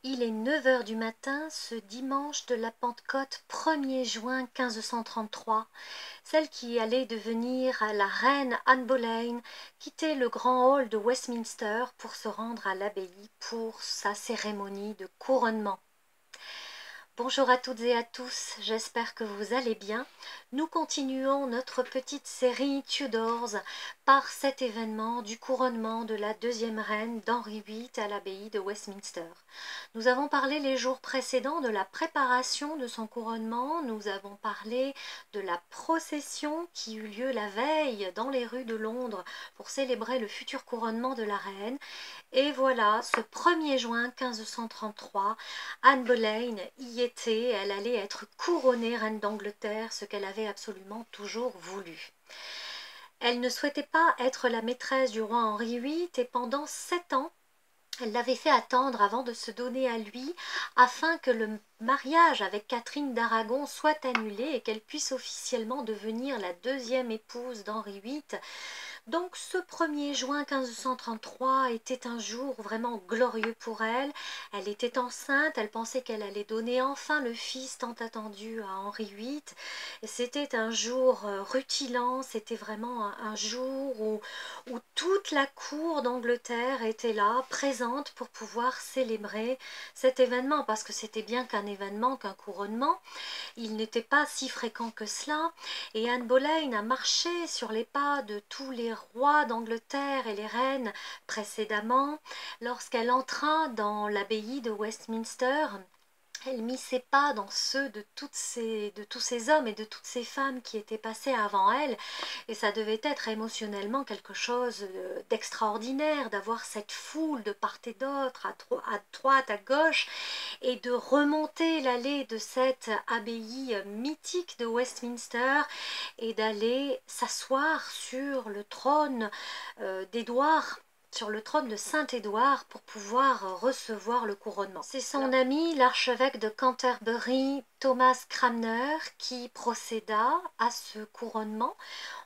Il est 9 heures du matin ce dimanche de la Pentecôte 1er juin 1533. Celle qui allait devenir la reine Anne Boleyn quittait le grand hall de Westminster pour se rendre à l'abbaye pour sa cérémonie de couronnement. Bonjour à toutes et à tous, j'espère que vous allez bien. Nous continuons notre petite série Tudors par cet événement du couronnement de la deuxième reine d'Henri VIII à l'abbaye de Westminster. Nous avons parlé les jours précédents de la préparation de son couronnement, nous avons parlé de la procession qui eut lieu la veille dans les rues de Londres pour célébrer le futur couronnement de la reine. Et voilà, ce 1er juin 1533, Anne Boleyn y était, elle allait être couronnée reine d'Angleterre, ce qu'elle avait absolument toujours voulu. Elle ne souhaitait pas être la maîtresse du roi Henri VIII et pendant 7 ans, elle l'avait fait attendre avant de se donner à lui afin que le mariage avec Catherine d'Aragon soit annulé et qu'elle puisse officiellement devenir la deuxième épouse d'Henri VIII. Donc ce 1er juin 1533 était un jour vraiment glorieux pour elle. Elle était enceinte, elle pensait qu'elle allait donner enfin le fils tant attendu à Henri VIII. C'était un jour rutilant, c'était vraiment un jour où toute la cour d'Angleterre était là, présente pour pouvoir célébrer cet événement, parce que c'était bien qu'un événement, qu'un couronnement. Il n'était pas si fréquent que cela, et Anne Boleyn a marché sur les pas de tous les rois d'Angleterre et les reines précédemment. Lorsqu'elle entra dans l'abbaye de Westminster, elle mit ses pas dans ceux de tous ces hommes et de toutes ces femmes qui étaient passés avant elle, et ça devait être émotionnellement quelque chose d'extraordinaire d'avoir cette foule de part et d'autre, à droite, à gauche, et de remonter l'allée de cette abbaye mythique de Westminster et d'aller s'asseoir sur le trône d'Édouard, sur le trône de Saint-Édouard, pour pouvoir recevoir le couronnement. C'est son ami, l'archevêque de Canterbury, Thomas Cranmer, qui procéda à ce couronnement.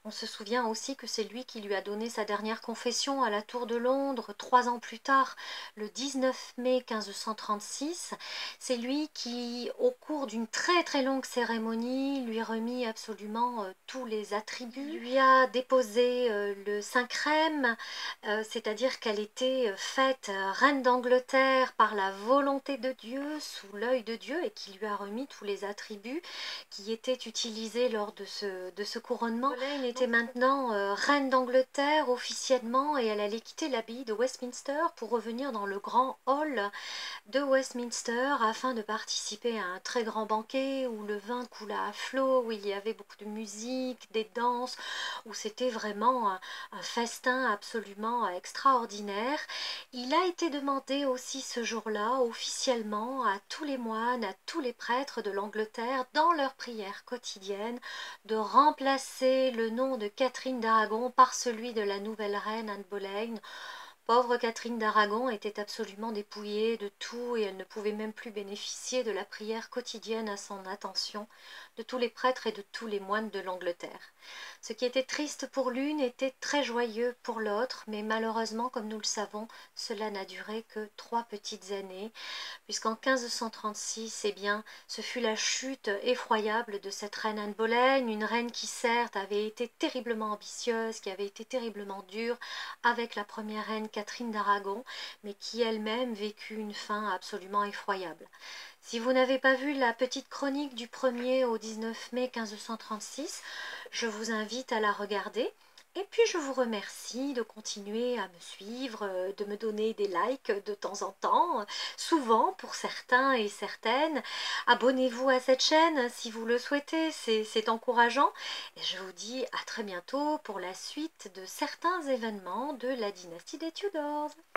On se souvient aussi que c'est lui qui lui a donné sa dernière confession à la Tour de Londres 3 ans plus tard, le 19 mai 1536. C'est lui qui, au cours d'une très longue cérémonie, lui remit absolument tous les attributs, lui a déposé le Saint-Crème, c'est-à-dire qu'elle était faite reine d'Angleterre par la volonté de Dieu, sous l'œil de Dieu, et qui lui a remis tous les attributs qui étaient utilisés lors de ce couronnement. Boleyn était maintenant reine d'Angleterre officiellement, et elle allait quitter l'abbaye de Westminster pour revenir dans le grand hall de Westminster afin de participer à un très grand banquet où le vin coula à flot, où il y avait beaucoup de musique, des danses, où c'était vraiment un festin absolument extraordinaire. Il a été demandé aussi ce jour-là officiellement à tous les moines, à tous les prêtres de l'Angleterre, dans leurs prières quotidiennes, de remplacer le nom de Catherine d'Aragon par celui de la nouvelle reine Anne Boleyn. Pauvre Catherine d'Aragon était absolument dépouillée de tout, et elle ne pouvait même plus bénéficier de la prière quotidienne à son attention de tous les prêtres et de tous les moines de l'Angleterre. Ce qui était triste pour l'une était très joyeux pour l'autre, mais malheureusement, comme nous le savons, cela n'a duré que 3 petites années, puisqu'en 1536, eh bien, ce fut la chute effroyable de cette reine Anne Boleyn, une reine qui certes avait été terriblement ambitieuse, qui avait été terriblement dure avec la première reine Catherine d'Aragon, mais qui elle-même vécut une fin absolument effroyable. Si vous n'avez pas vu la petite chronique du 1er au 19 mai 1536, je vous invite à la regarder. Et puis je vous remercie de continuer à me suivre, de me donner des likes de temps en temps, souvent pour certains et certaines. Abonnez-vous à cette chaîne si vous le souhaitez, c'est encourageant. Et je vous dis à très bientôt pour la suite de certains événements de la dynastie des Tudors.